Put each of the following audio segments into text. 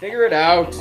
Figure it out.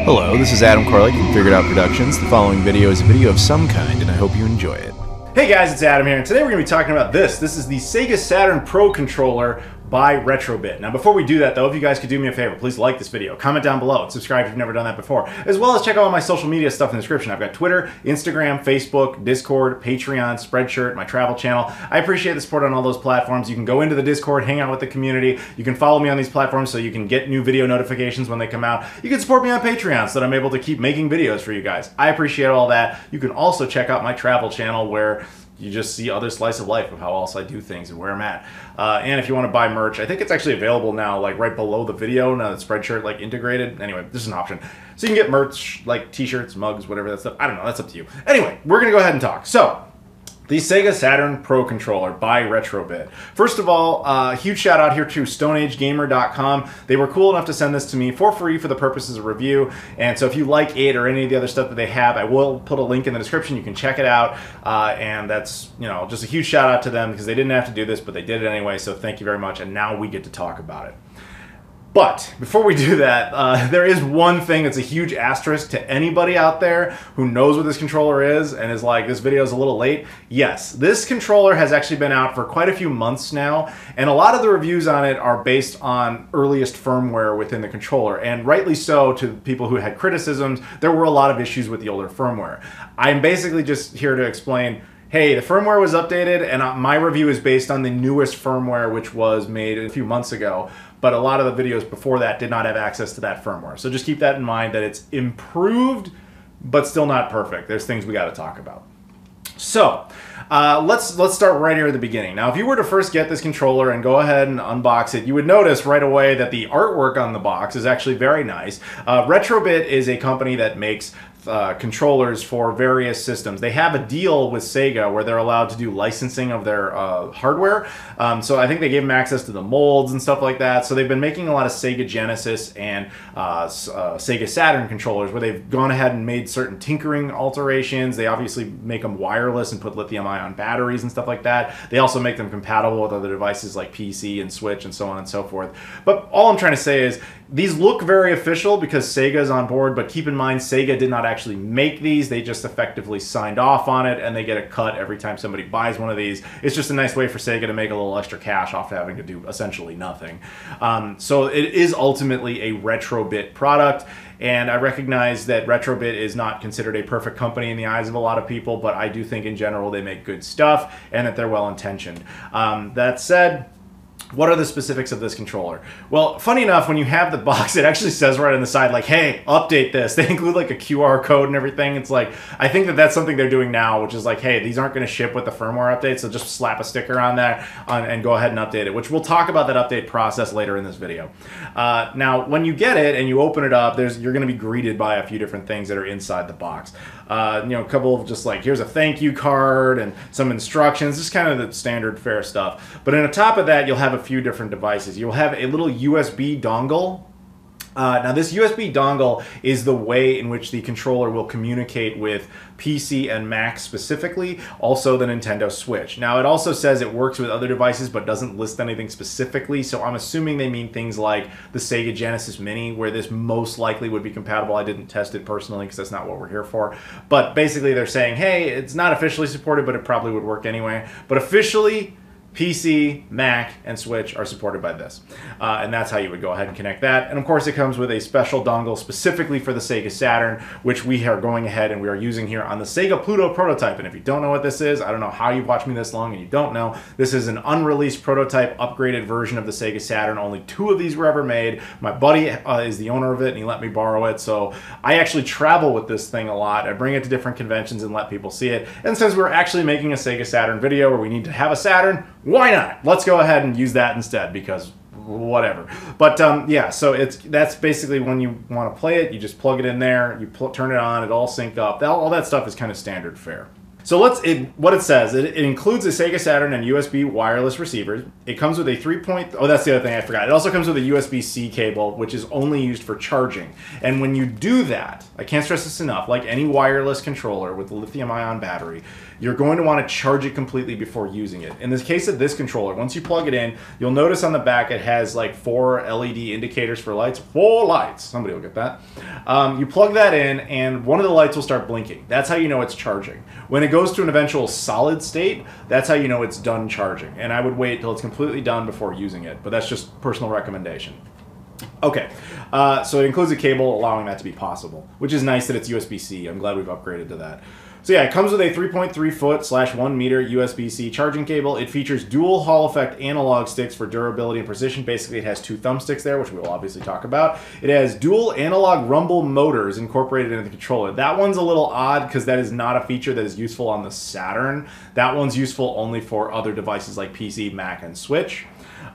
Hello, this is Adam Koralik from Figure It Out Productions. The following video is a video of some kind, and I hope you enjoy it. Hey guys, it's Adam here, and today we're going to be talking about this. This is the Sega Saturn Pro controller by Retrobit. Now before we do that though, if you guys could do me a favor, please like this video, comment down below, and subscribe if you've never done that before, as well as check out all my social media stuff in the description. I've got Twitter, Instagram, Facebook, Discord, Patreon, Spreadshirt, my travel channel. I appreciate the support on all those platforms. You can go into the Discord, hang out with the community. You can follow me on these platforms so you can get new video notifications when they come out. You can support me on Patreon so that I'm able to keep making videos for you guys. I appreciate all that. You can also check out my travel channel where you just see other slice of life of how else I do things and where I'm at. And if you want to buy merch, I think it's actually available now, like right below the video, now that Spreadshirt like integrated. Anyway, this is an option. So you can get merch, like t-shirts, mugs, whatever that stuff. I don't know, that's up to you. Anyway, we're gonna go ahead and talk. So, the Sega Saturn Pro controller by Retrobit. First of all, huge shout out here to StoneAgeGamer.com. They were cool enough to send this to me for free for the purposes of review. And so if you like it or any of the other stuff that they have, I will put a link in the description. You can check it out. And that's, you know, just a huge shout out to them because they didn't have to do this, but they did it anyway. So thank you very much. And now we get to talk about it. But before we do that, there is one thing that's a huge asterisk to anybody out there who knows what this controller is and is like, this video is a little late. Yes, this controller has actually been out for quite a few months now, and a lot of the reviews on it are based on earliest firmware within the controller, and rightly so. To people who had criticisms, there were a lot of issues with the older firmware. I'm basically just here to explain, hey, the firmware was updated, and my review is based on the newest firmware, which was made a few months ago. But a lot of the videos before that did not have access to that firmware. So just keep that in mind, that it's improved, but still not perfect. There's things we got to talk about. So let's start right here at the beginning. Now, if you were to first get this controller and go ahead and unbox it, you would notice right away that the artwork on the box is actually very nice. Retrobit is a company that makes controllers for various systems. They have a deal with Sega where they're allowed to do licensing of their hardware. So I think they gave them access to the molds and stuff like that. So they've been making a lot of Sega Genesis and Sega Saturn controllers where they've gone ahead and made certain tinkering alterations. They obviously make them wireless and put lithium-ion batteries and stuff like that. They also make them compatible with other devices like PC and Switch and so on and so forth. But all I'm trying to say is these look very official because Sega's on board, but keep in mind Sega did not actually make these. They just effectively signed off on it, and they get a cut every time somebody buys one of these. It's just a nice way for Sega to make a little extra cash off having to do essentially nothing. So it is ultimately a Retrobit product, and I recognize that Retrobit is not considered a perfect company in the eyes of a lot of people, but I do think in general they make good stuff and that they're well-intentioned. That said, what are the specifics of this controller? Well, funny enough, when you have the box, it actually says right on the side, like, hey, update this. They include like a QR code and everything. It's like, I think that that's something they're doing now, which is like, hey, these aren't going to ship with the firmware update, so just slap a sticker on that and go ahead and update it, which we'll talk about that update process later in this video. Now, when you get it and you open it up, you're going to be greeted by a few different things that are inside the box. You know, a couple of just like, here's a thank you card and some instructions, just kind of the standard fare stuff. But on the top of that, you'll have a few different devices. You'll have a little USB dongle. Now this USB dongle is the way in which the controller will communicate with PC and Mac specifically, also the Nintendo Switch. Now it also says it works with other devices but doesn't list anything specifically, so I'm assuming they mean things like the Sega Genesis Mini, where this most likely would be compatible. I didn't test it personally because that's not what we're here for. But basically they're saying, hey, it's not officially supported, but it probably would work anyway. But officially, PC, Mac, and Switch are supported by this. And that's how you would go ahead and connect that. And of course it comes with a special dongle specifically for the Sega Saturn, which we are going ahead and we are using here on the Sega Pluto prototype. And if you don't know what this is, I don't know how you've watched me this long and you don't know, this is an unreleased prototype upgraded version of the Sega Saturn. Only 2 of these were ever made. My buddy is the owner of it and he let me borrow it. So I actually travel with this thing a lot. I bring it to different conventions and let people see it. And since we're actually making a Sega Saturn video where we need to have a Saturn, why not? Let's go ahead and use that instead because whatever. But yeah, so that's basically when you want to play it, you just plug it in there, you turn it on, it all sync up. All that stuff is kind of standard fare. So what it says, it includes a Sega Saturn and USB wireless receivers. It comes with a oh, that's the other thing I forgot. It also comes with a USB-C cable, which is only used for charging. And when you do that, I can't stress this enough, like any wireless controller with a lithium-ion battery, you're going to want to charge it completely before using it. In the case of this controller, once you plug it in, you'll notice on the back it has like 4 LED indicators for lights. 4 lights. Somebody will get that. You plug that in, and one of the lights will start blinking. That's how you know it's charging. When it goes to an eventual solid state, that's how you know it's done charging. And I would wait till it's completely done before using it, but that's just personal recommendation. Okay, so it includes a cable allowing that to be possible, which is nice that it's USB-C. I'm glad we've upgraded to that. So yeah, it comes with a 3.3 foot / 1 meter USB-C charging cable. It features dual Hall effect analog sticks for durability and precision. Basically, it has 2 thumbsticks there, which we will obviously talk about. It has dual analog rumble motors incorporated into the controller. That one's a little odd because that is not a feature that is useful on the Saturn. That one's useful only for other devices like PC, Mac, and Switch.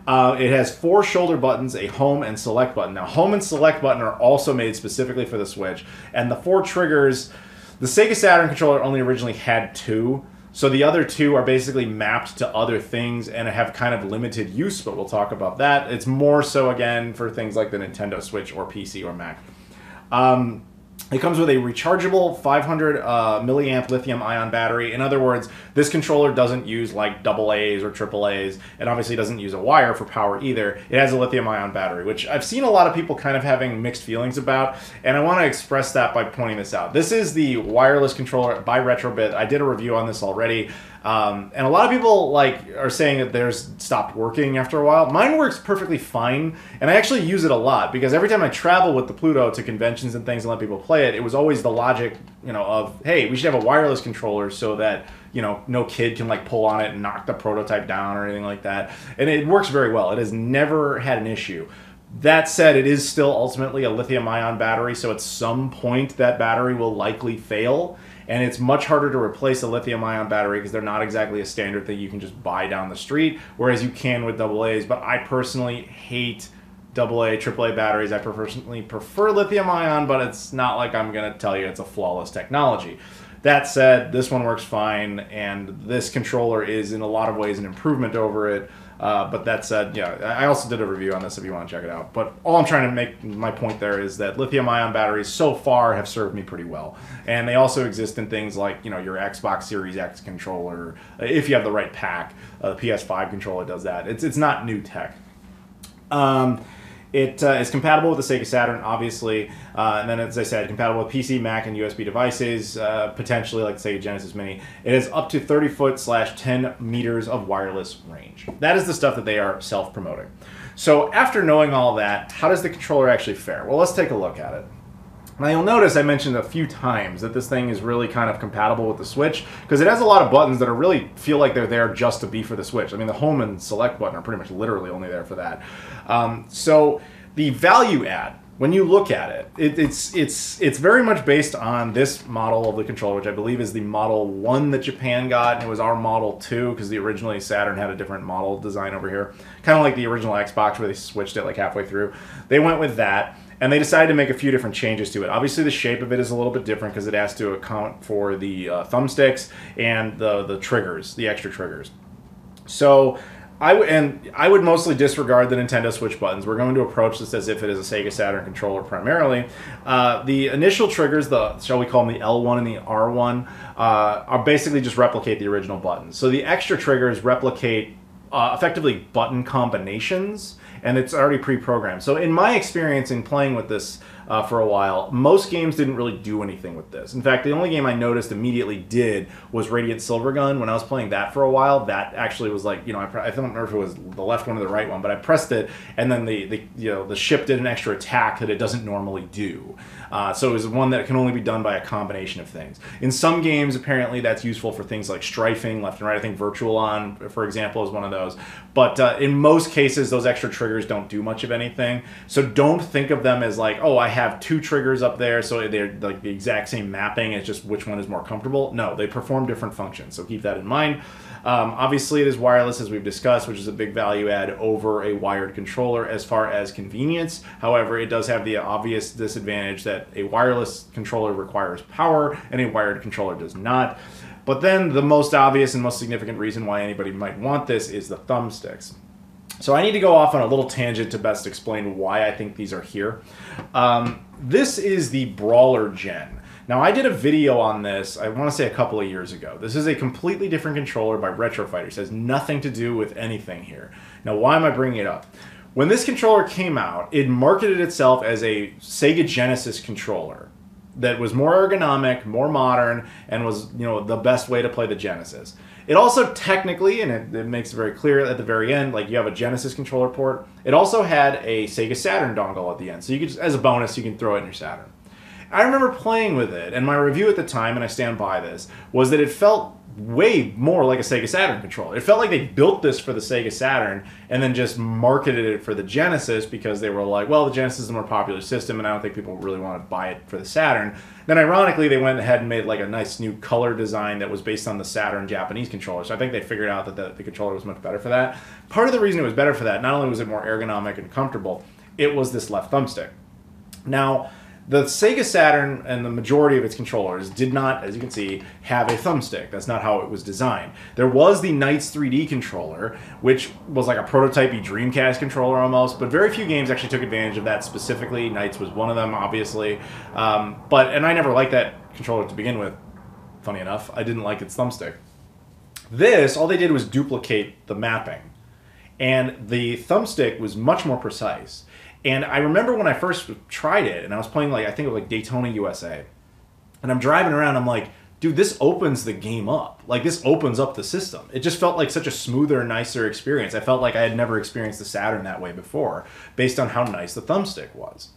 It has 4 shoulder buttons, a home and select button. Now, home and select button are also made specifically for the Switch, and the 4 triggers. The Sega Saturn controller only originally had 2, so the other 2 are basically mapped to other things and have kind of limited use, but we'll talk about that. It's more so, again, for things like the Nintendo Switch or PC or Mac. It comes with a rechargeable 500 milliamp lithium-ion battery. In other words, this controller doesn't use like AA's or AAA's, and obviously doesn't use a wire for power either. It has a lithium-ion battery, which I've seen a lot of people kind of having mixed feelings about, and I want to express that by pointing this out. This is the wireless controller by Retrobit. I did a review on this already. And a lot of people are saying that theirs stopped working after a while. Mine works perfectly fine, and I actually use it a lot because every time I travel with the Pluto to conventions and things and let people play it, it was always the logic, of, hey, we should have a wireless controller so that, no kid can pull on it and knock the prototype down or anything like that. And it works very well. It has never had an issue. That said, it is still ultimately a lithium-ion battery, so at some point that battery will likely fail. And it's much harder to replace a lithium-ion battery because they're not exactly a standard thing you can just buy down the street, whereas you can with AA's. But I personally hate AA, AAA batteries. I personally prefer lithium-ion, but it's not like I'm going to tell you it's a flawless technology. That said, this one works fine, and this controller is in a lot of ways an improvement over it. But that said, yeah, I also did a review on this if you want to check it out. But all I'm trying to make my point there is that lithium-ion batteries so far have served me pretty well. And they also exist in things like, your Xbox Series X controller, if you have the right pack. The PS5 controller does that. It's not new tech. It is compatible with the Sega Saturn, obviously, and then, as I said, compatible with PC, Mac, and USB devices, potentially like the Sega Genesis Mini. It has up to 30 foot / 10 meters of wireless range. That is the stuff that they are self-promoting. So after knowing all that, how does the controller actually fare? Well, let's take a look at it. Now you'll notice I mentioned a few times that this thing is really kind of compatible with the Switch because it has a lot of buttons that really feel like they're there just to be for the Switch. I mean, the home and select button are pretty much literally only there for that. So the value add, when you look at it, it's very much based on this model of the controller, which I believe is the Model 1 that Japan got, and it was our Model 2 because the originally Saturn had a different model design over here. Kind of like the original Xbox where they switched it like halfway through. They went with that. And they decided to make a few different changes to it. Obviously, the shape of it is a little bit different because it has to account for the thumbsticks and the triggers, the extra triggers. So I would mostly disregard the Nintendo Switch buttons. We're going to approach this as if it is a Sega Saturn controller primarily. The initial triggers, shall we call them the L1 and the R1, are basically just replicate the original buttons. So the extra triggers replicate effectively button combinations, and it's already pre-programmed. So in my experience in playing with this for a while, most games didn't really do anything with this. In fact, the only game I noticed immediately did was Radiant Silvergun. When I was playing that for a while, that actually was like, I don't remember if it was the left one or the right one, but I pressed it, and then the ship did an extra attack that it doesn't normally do. So it was one that can only be done by a combination of things. In some games, apparently, that's useful for things like strafing left and right. I think Virtual On, for example, is one of those. But in most cases, those extra triggers don't do much of anything. So don't think of them as like, oh, I have 2 triggers up there, so they're like the exact same mapping. It's just which one is more comfortable. No, they perform different functions. So keep that in mind. Obviously, it is wireless, as we've discussed, which is a big value add over a wired controller as far as convenience. However, it does have the obvious disadvantage that a wireless controller requires power and a wired controller does not. But then the most obvious and most significant reason why anybody might want this is the thumbsticks. So I need to go off on a little tangent to best explain why I think these are here. This is the Brawler Gen. Now, I did a video on this, I want to say a couple of years ago. This is a completely different controller by Retro Fighters. It has nothing to do with anything here. Now, why am I bringing it up? When this controller came out, it marketed itself as a Sega Genesis controller that was more ergonomic, more modern, and was, you know, the best way to play the Genesis. It also technically, and it makes it very clear at the very end, like you have a Genesis controller port. It also had a Sega Saturn dongle at the end. So you could just, as a bonus, you can throw it in your Saturn. I remember playing with it, and my review at the time, and I stand by this, was that it felt way more like a Sega Saturn controller. It felt like they built this for the Sega Saturn and then just marketed it for the Genesis because they were like, well, the Genesis is a more popular system and I don't think people really want to buy it for the Saturn. Then ironically, they went ahead and made like a nice new color design that was based on the Saturn Japanese controller. So I think they figured out that the controller was much better for that. Part of the reason it was better for that, not only was it more ergonomic and comfortable, it was this left thumbstick. Now, the Sega Saturn and the majority of its controllers did not, as you can see, have a thumbstick. That's not how it was designed. There was the Knights 3D controller, which was like a prototypey Dreamcast controller almost, but very few games actually took advantage of that specifically. Knights was one of them, obviously. And I never liked that controller to begin with. Funny enough, I didn't like its thumbstick. This, all they did was duplicate the mapping. And the thumbstick was much more precise. And I remember when I first tried it, and I was playing, like, I think it was like Daytona USA. And I'm driving around, I'm like, dude, this opens the game up. Like, this opens up the system. It just felt like such a smoother, nicer experience. I felt like I had never experienced the Saturn that way before, based on how nice the thumbstick was.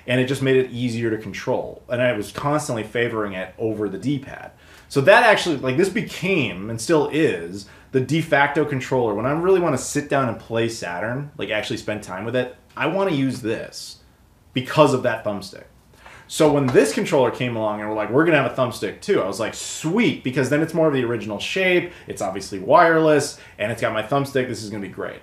And it just made it easier to control. And I was constantly favoring it over the D-pad. So that actually, like, this became, and still is, the de facto controller. When I really want to sit down and play Saturn, like actually spend time with it, I want to use this because of that thumbstick. So when this controller came along and we're like, we're going to have a thumbstick too, I was like, sweet, because then it's more of the original shape, it's obviously wireless, and it's got my thumbstick, this is going to be great.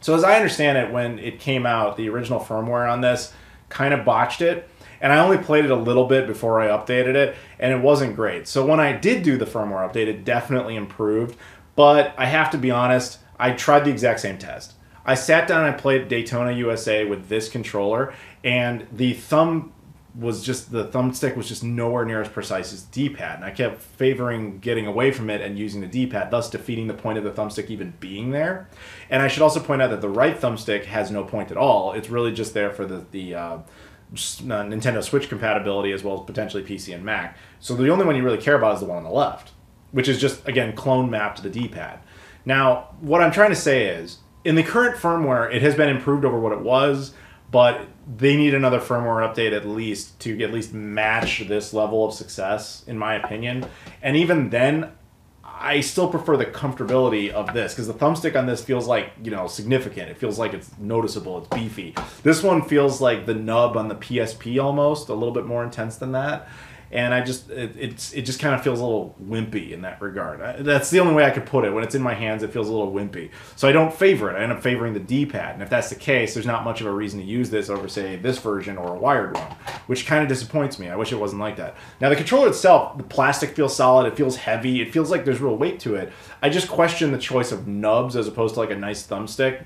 So as I understand it, when it came out, the original firmware on this kind of botched it, and I only played it a little bit before I updated it, and it wasn't great. So when I did do the firmware update, it definitely improved, but I have to be honest, I tried the exact same test. I sat down and I played Daytona USA with this controller, and the thumbstick was just nowhere near as precise as the D-pad, and I kept favoring getting away from it and using the D-pad, thus defeating the point of the thumbstick even being there. And I should also point out that the right thumbstick has no point at all. It's really just there for the Nintendo Switch compatibility as well as potentially PC and Mac. So the only one you really care about is the one on the left, which is just, again, clone mapped to the D-pad. Now, what I'm trying to say is, in the current firmware, it has been improved over what it was, but they need another firmware update at least to at least match this level of success, in my opinion. And even then, I still prefer the comfortability of this, because the thumbstick on this feels like, you know, significant. It feels like it's noticeable, it's beefy. This one feels like the nub on the PSP almost, a little bit more intense than that. And it just kind of feels a little wimpy in that regard. That's the only way I could put it. When it's in my hands, it feels a little wimpy. So I don't favor it. I end up favoring the D-pad. And if that's the case, there's not much of a reason to use this over, say, this version or a wired one, which kind of disappoints me. I wish it wasn't like that. Now, the controller itself, the plastic feels solid. It feels heavy. It feels like there's real weight to it. I just question the choice of nubs as opposed to like a nice thumbstick.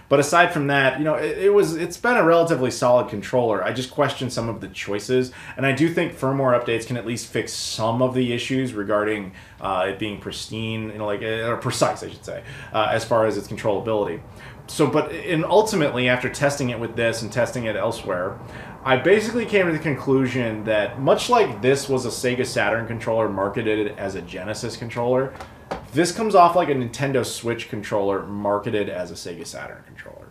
But aside from that, you know, it's been a relatively solid controller. I just question some of the choices, and I do think firmware updates can at least fix some of the issues regarding it being pristine, you know, like or precise, I should say, as far as its controllability. So, and ultimately, after testing it with this and testing it elsewhere, I basically came to the conclusion that much like this was a Sega Saturn controller marketed as a Genesis controller, this comes off like a Nintendo Switch controller marketed as a Sega Saturn controller.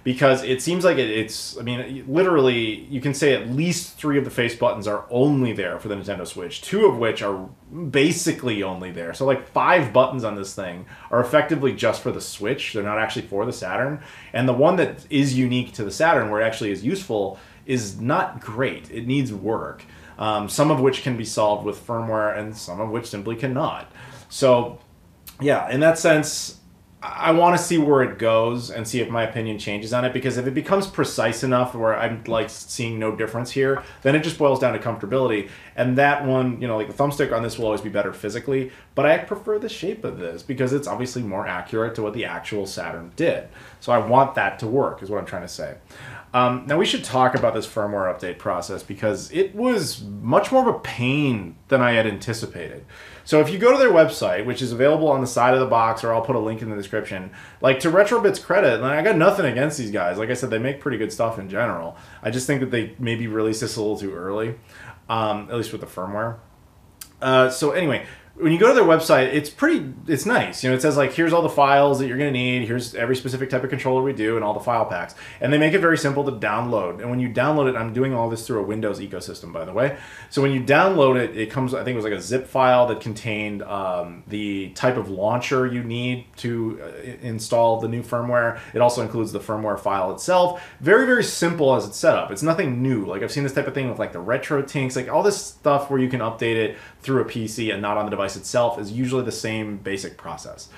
Because it seems like I mean, literally, you can say at least 3 of the face buttons are only there for the Nintendo Switch, 2 of which are basically only there. So like 5 buttons on this thing are effectively just for the Switch. They're not actually for the Saturn. And the one that is unique to the Saturn, where it actually is useful, is not great. It needs work. Some of which can be solved with firmware and some of which simply cannot. So, yeah, in that sense, I want to see where it goes and see if my opinion changes on it, because if it becomes precise enough where I'm like seeing no difference here, then it just boils down to comfortability. And that one, you know, like the thumbstick on this will always be better physically, but I prefer the shape of this because it's obviously more accurate to what the actual Saturn did. So I want that to work, is what I'm trying to say. Now we should talk about this firmware update process because it was much more of a pain than I had anticipated. So if you go to their website, which is available on the side of the box, or I'll put a link in the description, like, to Retrobit's credit, and I got nothing against these guys. Like I said, they make pretty good stuff in general. I just think that they maybe released this a little too early, at least with the firmware. So anyway, when you go to their website, it's nice. You know, it says, like, here's all the files that you're going to need. Here's every specific type of controller we do and all the file packs. And they make it very simple to download. And when you download it, I'm doing all this through a Windows ecosystem, by the way. So when you download it, it comes, I think it was like a zip file that contained the type of launcher you need to install the new firmware. It also includes the firmware file itself. Very, very simple as it's set up. It's nothing new. Like, I've seen this type of thing with, like, the retro tinks, like all this stuff where you can update it through a PC and not on the device itself is usually the same basic process.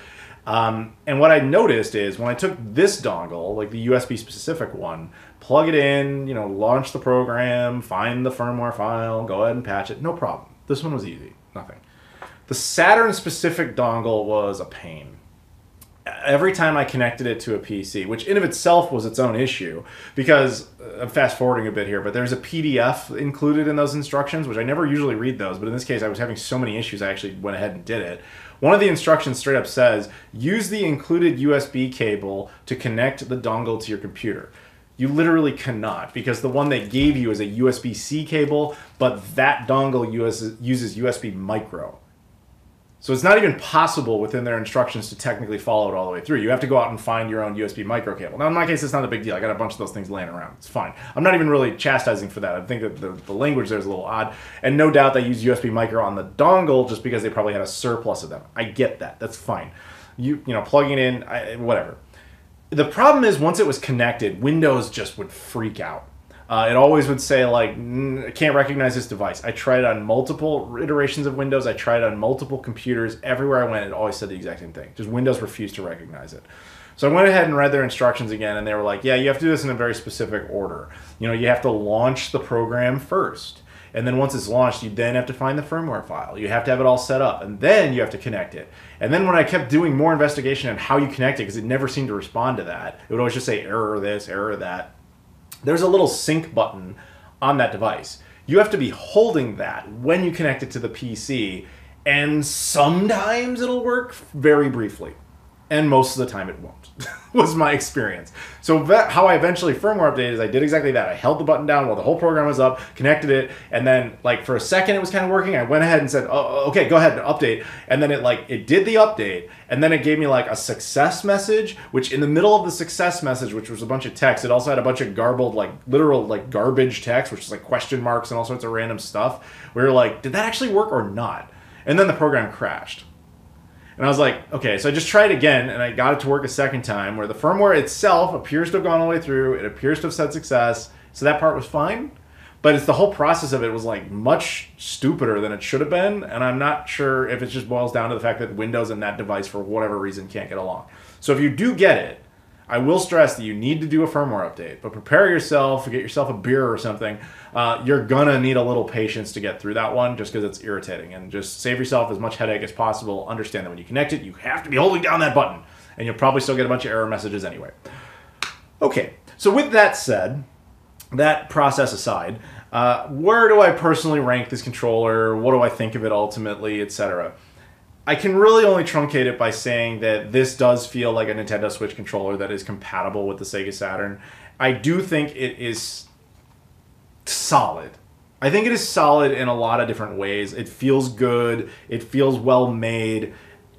And what I noticed is when I took this dongle, like the USB specific one, plug it in, you know, launch the program, find the firmware file, go ahead and patch it, no problem. This one was easy, nothing. The Saturn specific dongle was a pain. Every time I connected it to a PC, which in of itself was its own issue, because I'm fast forwarding a bit here, but there's a PDF included in those instructions, which I never usually read those, but in this case I was having so many issues I actually went ahead and did it. One of the instructions straight up says, use the included USB cable to connect the dongle to your computer. You literally cannot, because the one they gave you is a USB-C cable, but that dongle uses USB micro. So it's not even possible within their instructions to technically follow it all the way through. You have to go out and find your own USB micro cable. Now, in my case, it's not a big deal. I got a bunch of those things laying around. It's fine. I'm not even really chastising for that. I think that the language there is a little odd. And no doubt they use USB micro on the dongle just because they probably had a surplus of them. I get that. That's fine. You know, plugging it in, whatever. The problem is once it was connected, Windows just would freak out. It always would say, like, can't recognize this device. I tried it on multiple iterations of Windows. I tried it on multiple computers. Everywhere I went, it always said the exact same thing. Just Windows refused to recognize it. So I went ahead and read their instructions again, and they were like, yeah, you have to do this in a very specific order. You know, you have to launch the program first. And then once it's launched, you then have to find the firmware file. You have to have it all set up, and then you have to connect it. And then when I kept doing more investigation on how you connect it, because it never seemed to respond to that, it would always just say error this, error that. There's a little sync button on that device. You have to be holding that when you connect it to the PC, and sometimes it'll work very briefly. And most of the time it won't, was my experience. So how I eventually firmware updated is I did exactly that. I held the button down while the whole program was up, connected it, and then, like, for a second it was kind of working. I went ahead and said, oh, okay, go ahead and update. And then it did the update, and then it gave me, like, a success message, which in the middle of the success message, which was a bunch of text, it also had a bunch of garbled, like, literal, like, garbage text, which is like question marks and all sorts of random stuff. We were like, did that actually work or not? And then the program crashed. And I was like, okay, so I just tried again, and I got it to work a second time, where the firmware itself appears to have gone all the way through. It appears to have said success. So that part was fine. But it's the whole process of it was, like, much stupider than it should have been. And I'm not sure if it just boils down to the fact that Windows and that device, for whatever reason, can't get along. So if you do get it, I will stress that you need to do a firmware update, but prepare yourself, get yourself a beer or something. You're gonna need a little patience to get through that one just because it's irritating, and just save yourself as much headache as possible. Understand that when you connect it, you have to be holding down that button, and you'll probably still get a bunch of error messages anyway. Okay, so with that said, that process aside, where do I personally rank this controller? What do I think of it ultimately, etc.? I can really only truncate it by saying that this does feel like a Nintendo Switch controller that is compatible with the Sega Saturn. I do think it is solid. I think it is solid in a lot of different ways. It feels good. It feels well made.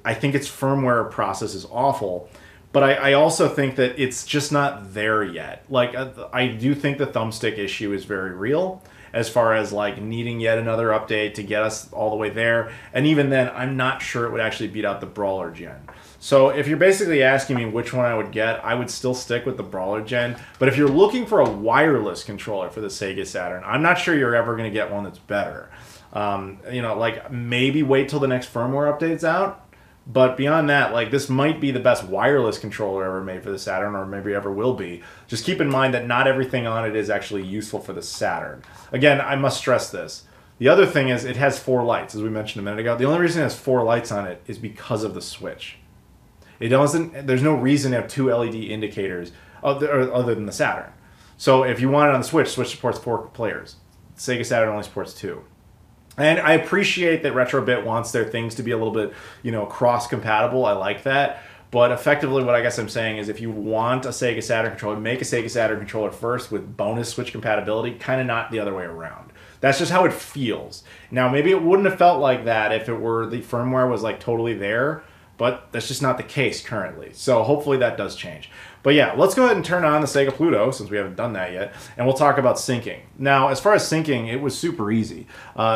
I think its firmware process is awful. But I also think that it's just not there yet. Like, I do think the thumbstick issue is very real, as far as, like, needing yet another update to get us all the way there. And even then, I'm not sure it would actually beat out the Brawler Gen. So if you're basically asking me which one I would get, I would still stick with the Brawler Gen. But if you're looking for a wireless controller for the Sega Saturn, I'm not sure you're ever going to get one that's better. You know, like, maybe wait till the next firmware update's out. But beyond that, like, this might be the best wireless controller ever made for the Saturn, or maybe ever will be. Just keep in mind that not everything on it is actually useful for the Saturn. Again, I must stress this. The other thing is it has 4 lights, as we mentioned a minute ago. The only reason it has 4 lights on it is because of the Switch. It doesn't. There's no reason to have 2 LED indicators other than the Saturn. So if you want it on the Switch, Switch supports 4 players. Sega Saturn only supports 2. And I appreciate that Retrobit wants their things to be a little bit, you know, cross-compatible. I like that. But effectively what I guess I'm saying is if you want a Sega Saturn controller, make a Sega Saturn controller first with bonus Switch compatibility, kind of not the other way around. That's just how it feels. Now, maybe it wouldn't have felt like that if it were the firmware was like totally there, but that's just not the case currently. So hopefully that does change. But yeah, let's go ahead and turn on the Sega Pluto, since we haven't done that yet, and we'll talk about syncing. Now, as far as syncing, it was super easy.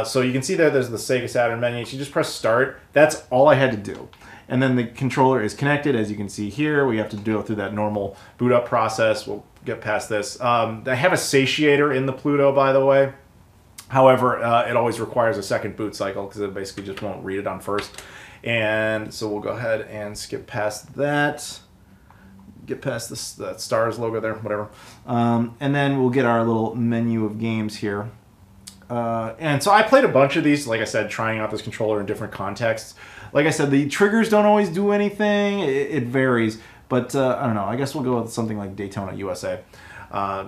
So you can see there's the Sega Saturn menu. So you just press start. That's all I had to do. And then the controller is connected, as you can see here. We have to go through that normal boot up process. We'll get past this. I have a satiator in the Pluto, by the way. However, it always requires a second boot cycle because it basically just won't read it on first. And so we'll go ahead and skip past that. Get past this, that Stars logo there, whatever. And then we'll get our little menu of games here. And so I played a bunch of these, like I said, trying out this controller in different contexts. Like I said, the triggers don't always do anything. It varies. But I don't know. I guess we'll go with something like Daytona USA.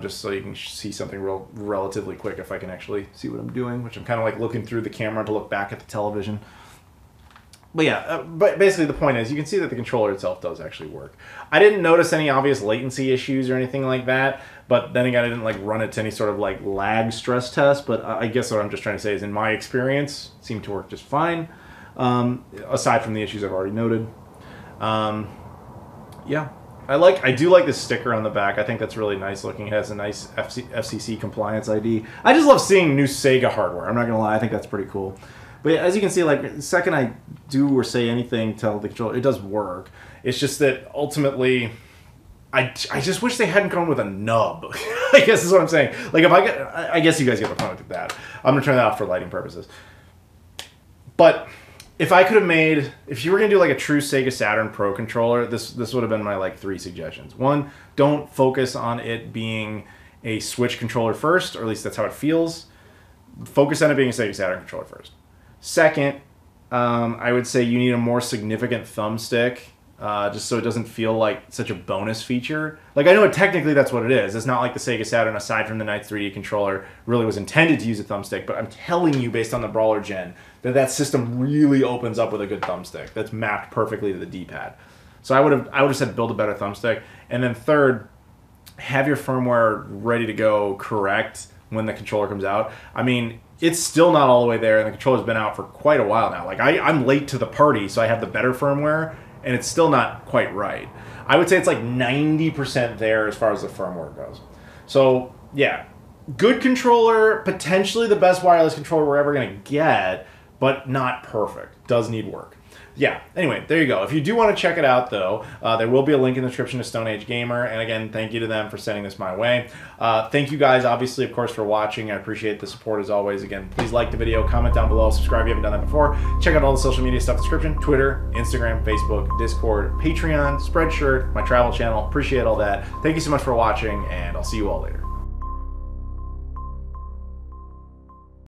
Just so you can see something relatively quick if I can actually see what I'm doing, which I'm kind of like looking through the camera to look back at the television. But yeah, but basically the point is you can see that the controller itself does actually work. I didn't notice any obvious latency issues or anything like that, but then again, I didn't like run it to any sort of like lag stress test, but I guess what I'm just trying to say is in my experience, it seemed to work just fine, aside from the issues I've already noted. Yeah. I do like this sticker on the back. I think that's really nice looking. It has a nice FCC compliance ID. I just love seeing new Sega hardware. I'm not going to lie. I think that's pretty cool. But as you can see, like, the second I do or say anything to the controller, it does work. It's just that ultimately, I just wish they hadn't gone with a nub. I guess is what I'm saying. Like, if I guess you guys get the point with that. I'm going to turn that off for lighting purposes. But if I could have made, if you were going to do like a true Sega Saturn Pro controller, this would have been my like 3 suggestions. 1, don't focus on it being a Switch controller first, or at least that's how it feels. Focus on it being a Sega Saturn controller first. Second, I would say you need a more significant thumbstick, just so it doesn't feel like such a bonus feature. Like, I know technically that's what it is. It's not like the Sega Saturn, aside from the Knights 3D controller, really was intended to use a thumbstick, but I'm telling you, based on the Brawler Gen, that system really opens up with a good thumbstick that's mapped perfectly to the D-pad. So I would have said build a better thumbstick. And then third, have your firmware ready to go correct when the controller comes out. I mean, it's still not all the way there, and the controller's been out for quite a while now. Like, I'm late to the party, so I have the better firmware, and it's still not quite right. I would say it's like 90% there as far as the firmware goes. So, yeah, good controller, potentially the best wireless controller we're ever going to get, but not perfect. Does need work. Yeah, anyway, there you go. If you do want to check it out, though, there will be a link in the description to Stone Age Gamer. And again, thank you to them for sending this my way. Thank you guys, obviously, of course, for watching. I appreciate the support as always. Again, please like the video, comment down below, subscribe if you haven't done that before. Check out all the social media stuff in the description: Twitter, Instagram, Facebook, Discord, Patreon, Spreadshirt, my travel channel. Appreciate all that. Thank you so much for watching, and I'll see you all later.